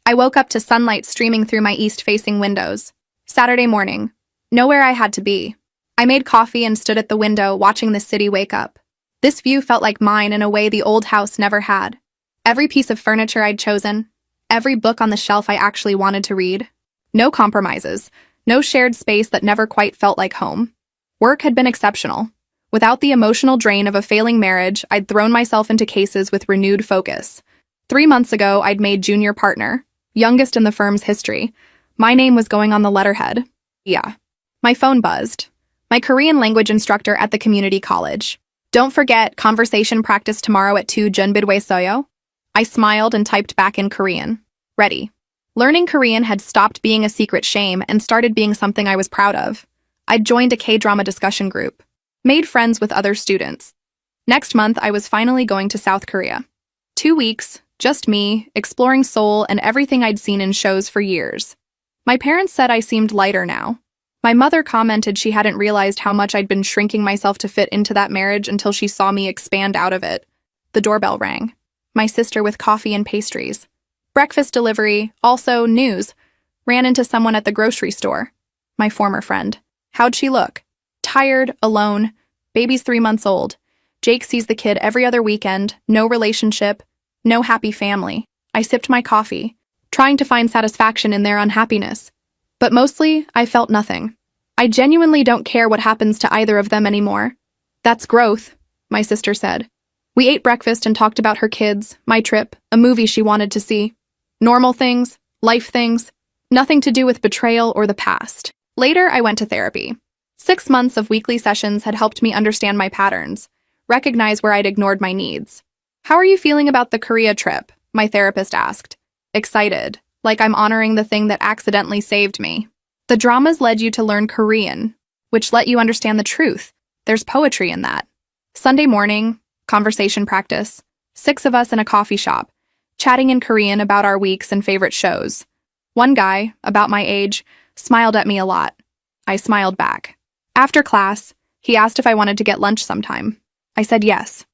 I woke up to sunlight streaming through my east-facing windows. Saturday morning. Nowhere I had to be. I made coffee and stood at the window watching the city wake up. This view felt like mine in a way the old house never had. Every piece of furniture I'd chosen, every book on the shelf I actually wanted to read. No compromises, no shared space that never quite felt like home. Work had been exceptional. Without the emotional drain of a failing marriage, I'd thrown myself into cases with renewed focus. 3 months ago, I'd made junior partner, youngest in the firm's history. My name was going on the letterhead. Yeah. My phone buzzed. My Korean language instructor at the community college. Don't forget, conversation practice tomorrow at 2 Junbidwe Soyo. I smiled and typed back in Korean. Ready. Learning Korean had stopped being a secret shame and started being something I was proud of. I'd joined a K-drama discussion group. Made friends with other students. Next month, I was finally going to South Korea. 2 weeks, just me, exploring Seoul and everything I'd seen in shows for years. My parents said I seemed lighter now. My mother commented she hadn't realized how much I'd been shrinking myself to fit into that marriage until she saw me expand out of it. The doorbell rang. My sister with coffee and pastries. Breakfast delivery, also news. Ran into someone at the grocery store. My former friend. How'd she look? Tired, alone. Baby's 3 months old. Jake sees the kid every other weekend. No relationship. No happy family. I sipped my coffee, trying to find satisfaction in their unhappiness. But mostly, I felt nothing. I genuinely don't care what happens to either of them anymore. That's growth, my sister said. We ate breakfast and talked about her kids, my trip, a movie she wanted to see. Normal things, life things, nothing to do with betrayal or the past. Later, I went to therapy. 6 months of weekly sessions had helped me understand my patterns, recognize where I'd ignored my needs. How are you feeling about the Korea trip? My therapist asked. Excited, like I'm honoring the thing that accidentally saved me. The dramas led you to learn Korean, which let you understand the truth. There's poetry in that. Sunday morning, conversation practice. 6 of us in a coffee shop, chatting in Korean about our weeks and favorite shows. One guy, about my age, smiled at me a lot. I smiled back. After class, he asked if I wanted to get lunch sometime. I said yes.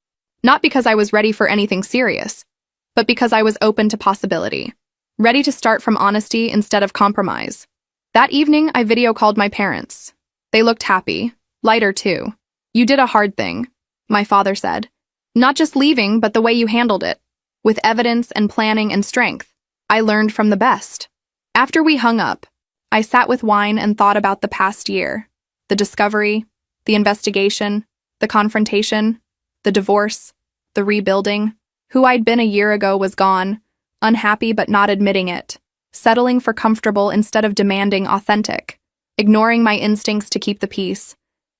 Not because I was ready for anything serious, but because I was open to possibility. Ready to start from honesty instead of compromise. That evening, I video called my parents. They looked happy, lighter too. You did a hard thing, my father said. Not just leaving, but the way you handled it. With evidence and planning and strength. I learned from the best. After we hung up, I sat with wine and thought about the past year. The discovery, the investigation, the confrontation, the divorce, the rebuilding. Who I'd been a year ago was gone, unhappy but not admitting it, settling for comfortable instead of demanding authentic, ignoring my instincts to keep the peace.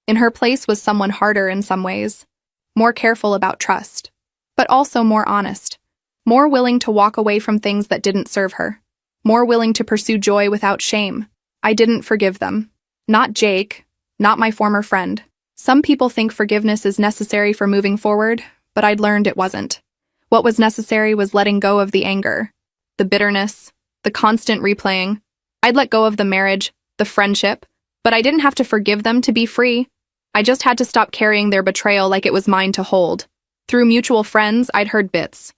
In her place was someone harder in some ways, more careful about trust, but also more honest, more willing to walk away from things that didn't serve her, more willing to pursue joy without shame. I didn't forgive them. Not Jake, not my former friend. Some people think forgiveness is necessary for moving forward, but I'd learned it wasn't. What was necessary was letting go of the anger, the bitterness, the constant replaying. I'd let go of the marriage, the friendship, but I didn't have to forgive them to be free. I just had to stop carrying their betrayal like it was mine to hold. Through mutual friends, I'd heard bits.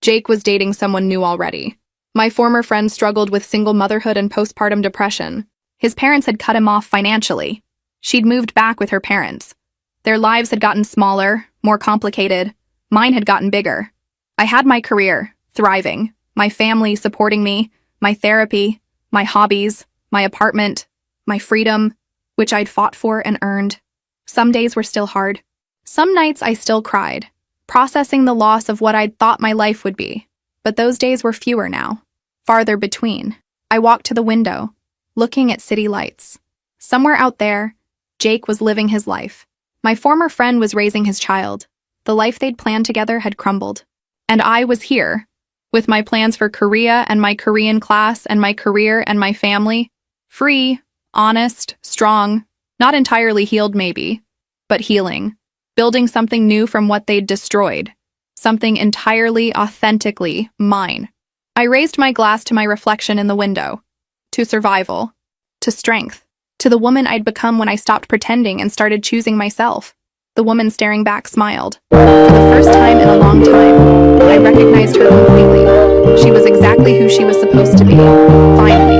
Jake was dating someone new already. My former friend struggled with single motherhood and postpartum depression. His parents had cut him off financially. She'd moved back with her parents. Their lives had gotten smaller, more complicated. Mine had gotten bigger. I had my career, thriving, my family supporting me, my therapy, my hobbies, my apartment, my freedom, which I'd fought for and earned. Some days were still hard. Some nights I still cried, processing the loss of what I'd thought my life would be. But those days were fewer now, farther between. I walked to the window, looking at city lights. Somewhere out there, Jake was living his life. My former friend was raising his child. The life they'd planned together had crumbled. And I was here, with my plans for Korea and my Korean class and my career and my family. Free, honest, strong, not entirely healed maybe, but healing. Building something new from what they'd destroyed. Something entirely, authentically mine. I raised my glass to my reflection in the window. To survival. To strength. To the woman I'd become when I stopped pretending and started choosing myself. The woman staring back smiled. For the first time in a long time, I recognized her completely. She was exactly who she was supposed to be. Finally.